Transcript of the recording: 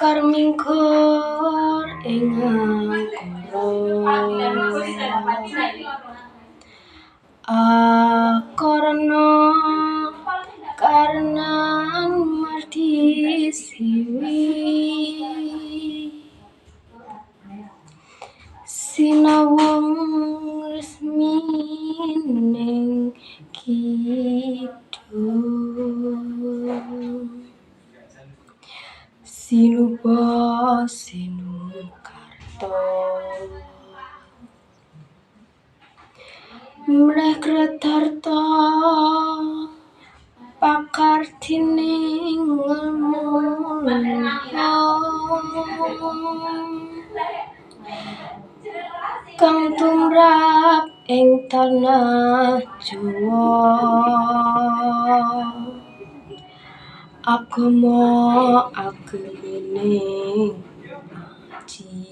karmingkur ing karena marti siwi sinawung resmi ning kidul sinupa sinukarto mleh kretarta pakartining ilmu kang tumrap ing tanah Jawa agama agemening aji